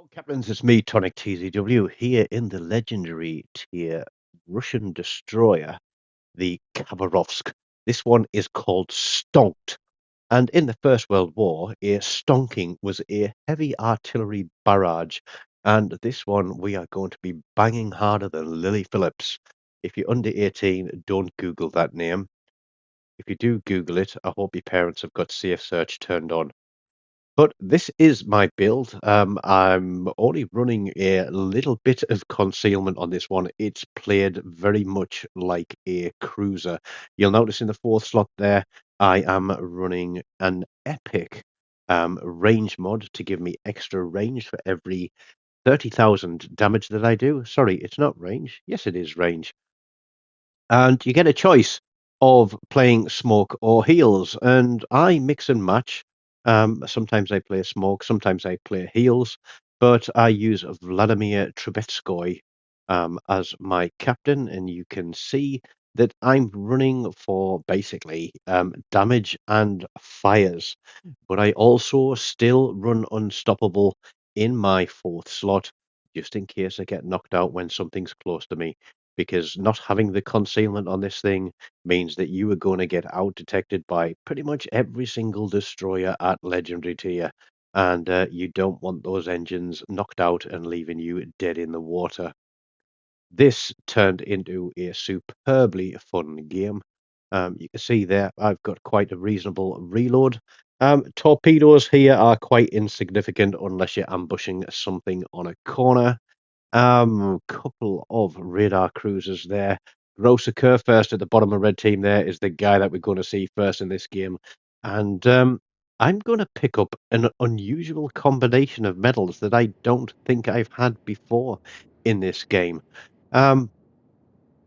Hello, Captains. It's me, TONIK TZW, here in the legendary tier Russian destroyer, the Khabarovsk. This one is called Stonked. And in the First World War, a stonking was a heavy artillery barrage. And this one, we are going to be banging harder than Lilly Phillips. If you're under 18, don't Google that name. If you do Google it, I hope your parents have got Safe Search turned on. But this is my build. I'm only running a little bit of concealment on this one. It's played very much like a cruiser. You'll notice in the fourth slot there, I am running an epic range mod to give me extra range for every 30,000 damage that I do. Sorry, it's not range. Yes, it is range. And you get a choice of playing smoke or heals, and I mix and match. Sometimes I play smoke, sometimes I play heals, but I use Vladimir Trubetskoy as my captain, and you can see that I'm running for basically damage and fires, but I also still run unstoppable in my fourth slot, just in case I get knocked out when something's close to me, because not having the concealment on this thing means that you are going to get out detected by pretty much every single destroyer at legendary tier, and you don't want those engines knocked out and leaving you dead in the water. This turned into a superbly fun game. You can see there I've got quite a reasonable reload. Torpedoes here are quite insignificant unless you're ambushing something on a corner. Couple of radar cruisers there. Gross occur first at the bottom of red team there is the guy that we're going to see first in this game. And I'm going to pick up an unusual combination of medals that I don't think I've had before in this game. Um,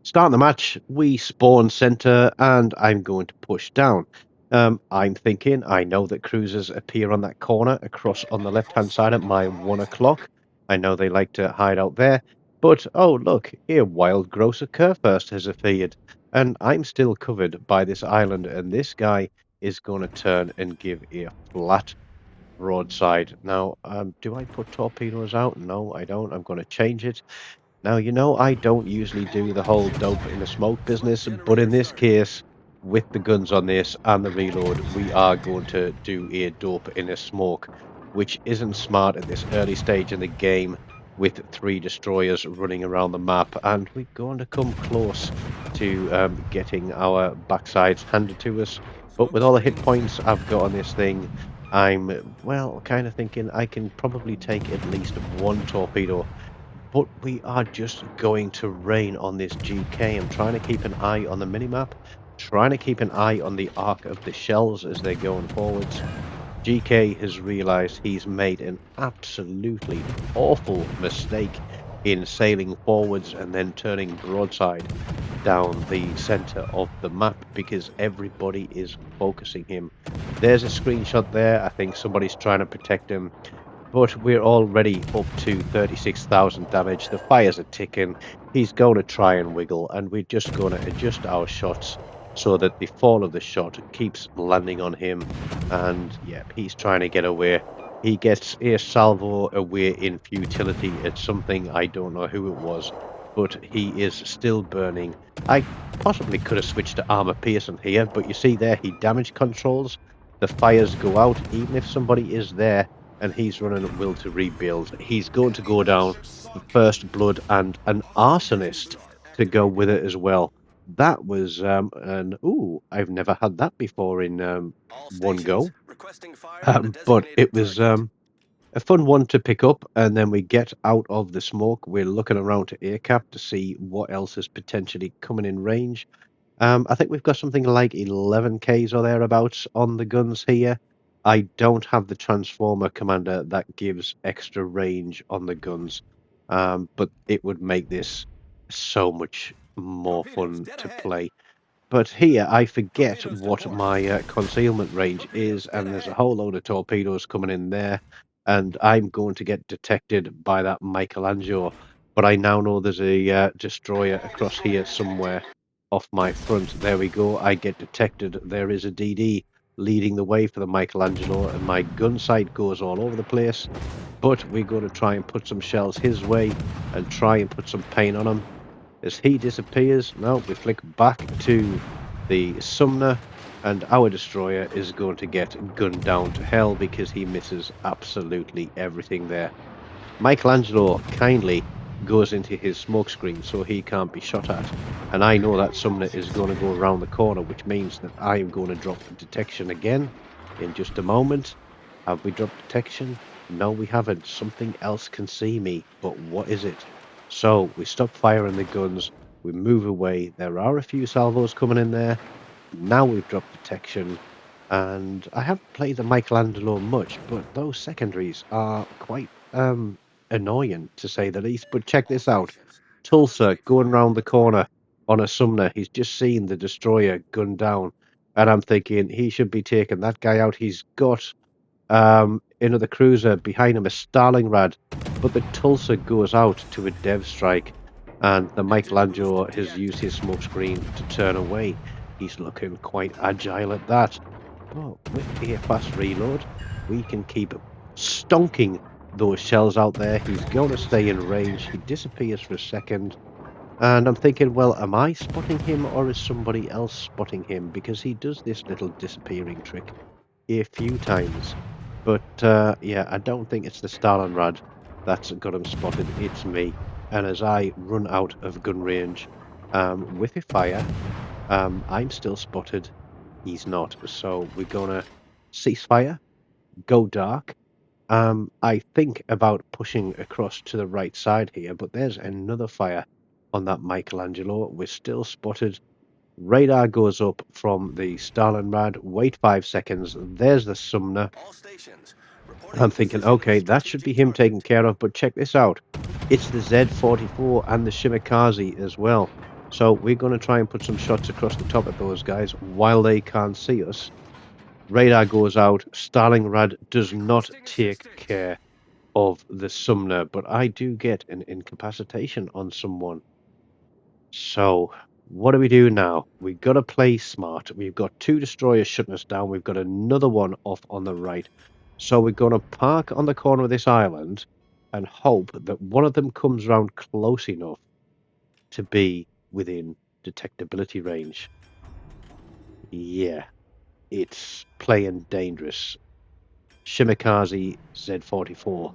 Starting the match, we spawn center and I'm going to push down. I'm thinking, I know that cruisers appear on that corner across on the left-hand side at my 1 o'clock. I know they like to hide out there. But, oh, look, a wild gross occur first has appeared. And I'm still covered by this island. And this guy is going to turn and give a flat broadside. Now, do I put torpedoes out? No, I don't. I'm going to change it. Now, I don't usually do the whole dope in the smoke business, but in this case, with the guns on this and the reload, we are going to do a dope in a smoke, which isn't smart at this early stage in the game with three destroyers running around the map, and we're going to come close to getting our backsides handed to us. But with all the hit points I've got on this thing, I'm, well, kind of thinking I can probably take at least one torpedo, but we are just going to rain on this GK. I'm trying to keep an eye on the minimap, trying to keep an eye on the arc of the shells as they're going forwards. GK has realized he's made an absolutely awful mistake in sailing forwards and then turning broadside down the center of the map because everybody is focusing him. There's a screenshot there. I think somebody's trying to protect him, but we're already up to 36,000 damage. The fires are ticking. He's going to try and wiggle, and we're just going to adjust our shots so that the fall of the shot keeps landing on him. And yeah, he's trying to get away. He gets a salvo away in futility at something, I don't know who it was, but he is still burning. I possibly could have switched to armor piercing here, but you see there, he damage controls. The fires go out even if somebody is there, and he's running at will to rebuild. He's going to go down for first blood and an arsonist to go with it as well. That was I've never had that before in one go. But it was a fun one to pick up, and then we get out of the smoke. We're looking around to AirCap to see what else is potentially coming in range. I think we've got something like 11Ks or thereabouts on the guns here. I don't have the Transformer Commander that gives extra range on the guns, but it would make this so much more fun to play. But here I forget what my concealment range is, and there's a whole load of torpedoes coming in there, and I'm going to get detected by that Michelangelo. But I now know there's a destroyer across here somewhere off my front. There we go. I get detected. There is a DD. leading the way for the Michelangelo, and my gun sight goes all over the place. But we're going to try and put some shells his way and try and put some paint on him. As he disappears, now we flick back to the Sumner, and our destroyer is going to get gunned down to hell because he misses absolutely everything there. Michelangelo kindly goes into his smoke screen so he can't be shot at, and I know that Sumner is going to go around the corner, which means that I am going to drop detection again in just a moment. Have we dropped detection? No, we haven't. Something else can see me, but what is it? So we stop firing the guns, we move away. There are a few salvos coming in there. Now we've dropped detection, and I haven't played the Michelangelo much, but those secondaries are quite annoying to say the least. But check this out. Tulsa going round the corner on a Sumner. He's just seen the destroyer gunned down, and I'm thinking he should be taking that guy out. He's got another cruiser behind him, a Stalingrad, but the Tulsa goes out to a dev strike, and the Michelangelo has used his smoke screen to turn away. He's looking quite agile at that. But with a fast reload, we can keep stonking those shells out there. He's going to stay in range. He disappears for a second. And I'm thinking, well, am I spotting him or is somebody else spotting him? Because he does this little disappearing trick a few times. But yeah, I don't think it's the Stalingrad that's got him spotted. It's me. And as I run out of gun range with a fire, I'm still spotted. He's not. So we're going to cease fire, go dark. I think about pushing across to the right side here, but there's another fire on that Michelangelo. We're still spotted. Radar goes up from the Stalingrad. Wait 5 seconds. There's the Sumner. I'm thinking, okay, that should be him taken care of, but check this out. It's the Z44 and the Shimikaze as well. So we're going to try and put some shots across the top of those guys while they can't see us. Radar goes out. Stalingrad does not take care of the Sumner, but I do get an incapacitation on someone. So what do we do now? We've got to play smart. We've got 2 destroyers shutting us down. We've got another one off on the right. So we're going to park on the corner of this island and hope that one of them comes round close enough to be within detectability range. Yeah, it's playing dangerous. Shimikaze Z44.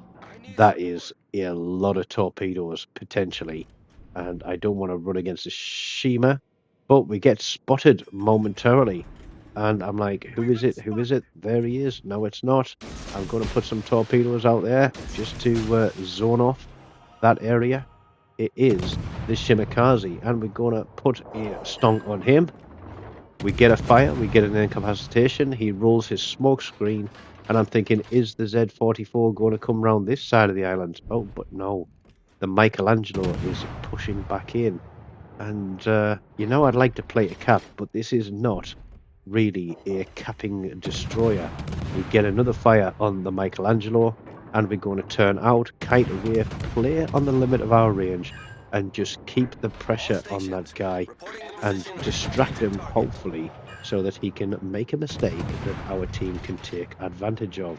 That is a lot of torpedoes, potentially. And I don't want to run against a Shima, but we get spotted momentarily. And I'm like, who is it? Who is it? There he is. No, it's not. I'm going to put some torpedoes out there just to zone off that area. It is the Shimikaze, and we're going to put a stonk on him. We get a fire, we get an incapacitation. He rolls his smoke screen, and I'm thinking, is the Z44 going to come round this side of the island? Oh, but no. The Michelangelo is pushing back in. And, you know, I'd like to play a cap, but this is not really a capping destroyer. We get another fire on the Michelangelo, and we're going to turn out, kite away, play on the limit of our range, and just keep the pressure on that guy and distract him, hopefully, so that he can make a mistake that our team can take advantage of.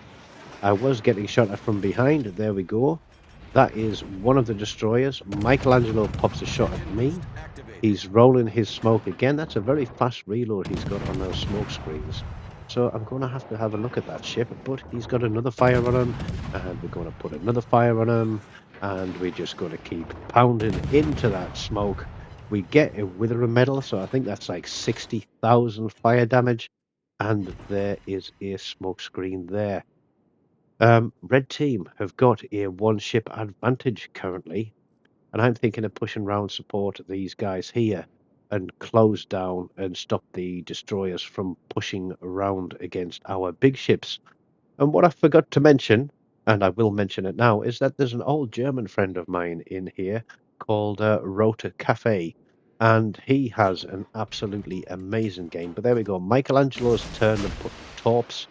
I was getting shot at from behind. There we go. That is one of the destroyers. Michelangelo pops a shot at me. He's rolling his smoke again. That's a very fast reload he's got on those smoke screens. So I'm going to have a look at that ship. But he's got another fire on him. And we're going to put another fire on him. And we're just going to keep pounding into that smoke. We get a Witherer medal. So I think that's like 60,000 fire damage. And there is a smoke screen there. Red team have got a 1-ship advantage currently, and I'm thinking of pushing round support these guys here and close down and stop the destroyers from pushing around against our big ships. And what I forgot to mention, and I will mention it now, is that there's an old German friend of mine in here called Rota Cafe, and he has an absolutely amazing game. But there we go, Michelangelo's turn to put torps.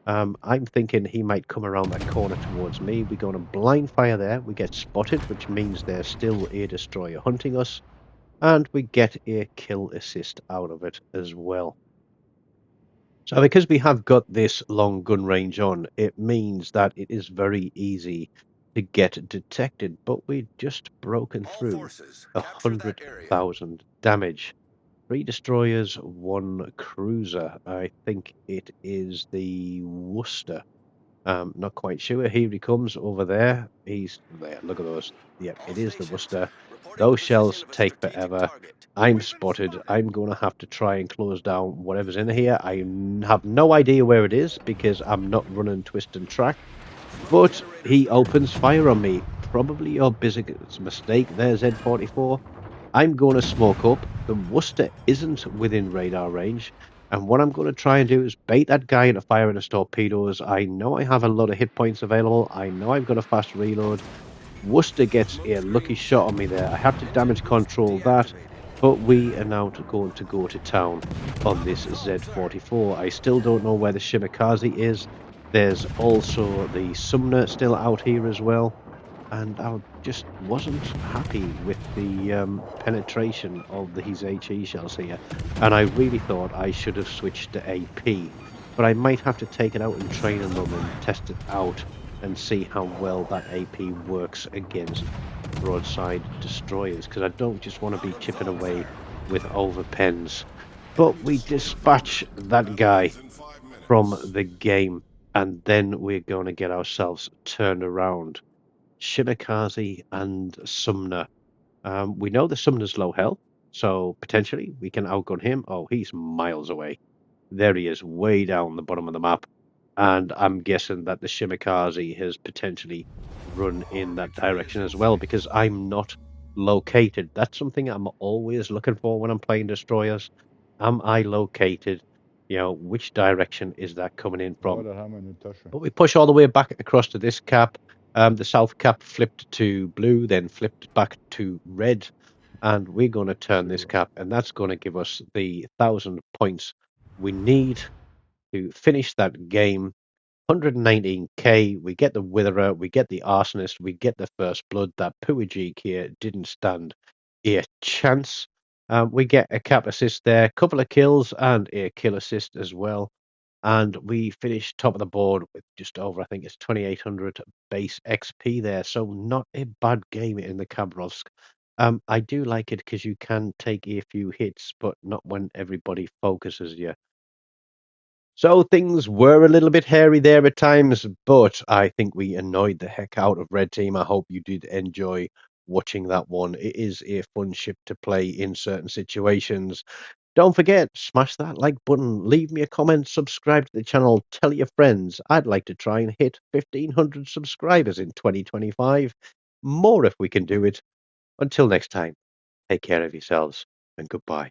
I'm thinking he might come around that corner towards me. We're going to blind fire there. We get spotted, which means there's still a destroyer hunting us. And we get a kill assist out of it as well. So because we have got this long gun range on, it means that it is very easy to get detected, but we've just broken All through forces, a capture that area. 100,000 damage. Three destroyers, one cruiser. I think it is the Worcester. Not quite sure. Here he comes over there. He's there. Look at those. Yep, All it is the stations, Worcester. reporting the Those position shells of a take strategic forever. target. I'm We've been spotted. spotted. I'm going to have to try and close down whatever's in here. Have no idea where it is because I'm not running twist and track. Smoke But generator he started. opens fire on me. Probably your biggest mistake there, Z44. I'm going to smoke up. The Worcester isn't within radar range. And what I'm going to try and do is bait that guy into firing his torpedoes. I know I have a lot of hit points available. I know I've got a fast reload. Worcester gets Smoke a lucky screen shot set. on me there. I have to Engine damage boost control that. deactivated. But we are now going to go to town on On this patrol, sir. Z44. I still don't know where the Shimakaze is. There's also the Sumner still out here as well, and I just wasn't happy with the penetration of these HE shells here, and I really thought I should have switched to AP, but I might have to take it out in training run and test it out and see how well that AP works against broadside destroyers, because I don't just want to On be chipping patrol, away sir. with overpens. But Enemy we destroyer dispatch deployed. that Battle guy ends in 5 minutes. from the game, and then we're going to get ourselves turned around. Shimakaze and Sumner. We know the Sumner's low health, so potentially we can outgun him. Oh, he's miles away. There he is, way down the bottom of the map. And I'm guessing that the Shimakaze has potentially run in that Victory is direction in as well, sight. because I'm not located. That's something I'm always looking for when I'm playing destroyers. Am I located? Which direction is that coming in from? ولا هم ننتشر. But we push all the way back across to this cap. The south cap flipped to blue, then flipped back to red, and we're going to turn this Silver. cap, and that's going to give us the 1,000 points we need to finish that game. 119k, we get the Witherer, we get the Arsonist, we get the First Blood. That Puajik here didn't stand a chance. We get a cap assist there, couple of kills, and a kill assist as well. And we finished top of the board with just over, I think it's 2,800 base XP there. So not a bad game in the Khabarovsk. I do like it because you can take a few hits, but not when everybody focuses you. So things were a little bit hairy there at times, but I think we annoyed the heck out of Red Team. I hope you did enjoy watching that one. It is a fun ship to play in certain situations. Don't forget, smash that like button, leave me a comment, subscribe to the channel, tell your friends. I'd like to try and hit 1,500 subscribers in 2025. More if we can do it. Until next time, take care of yourselves and goodbye.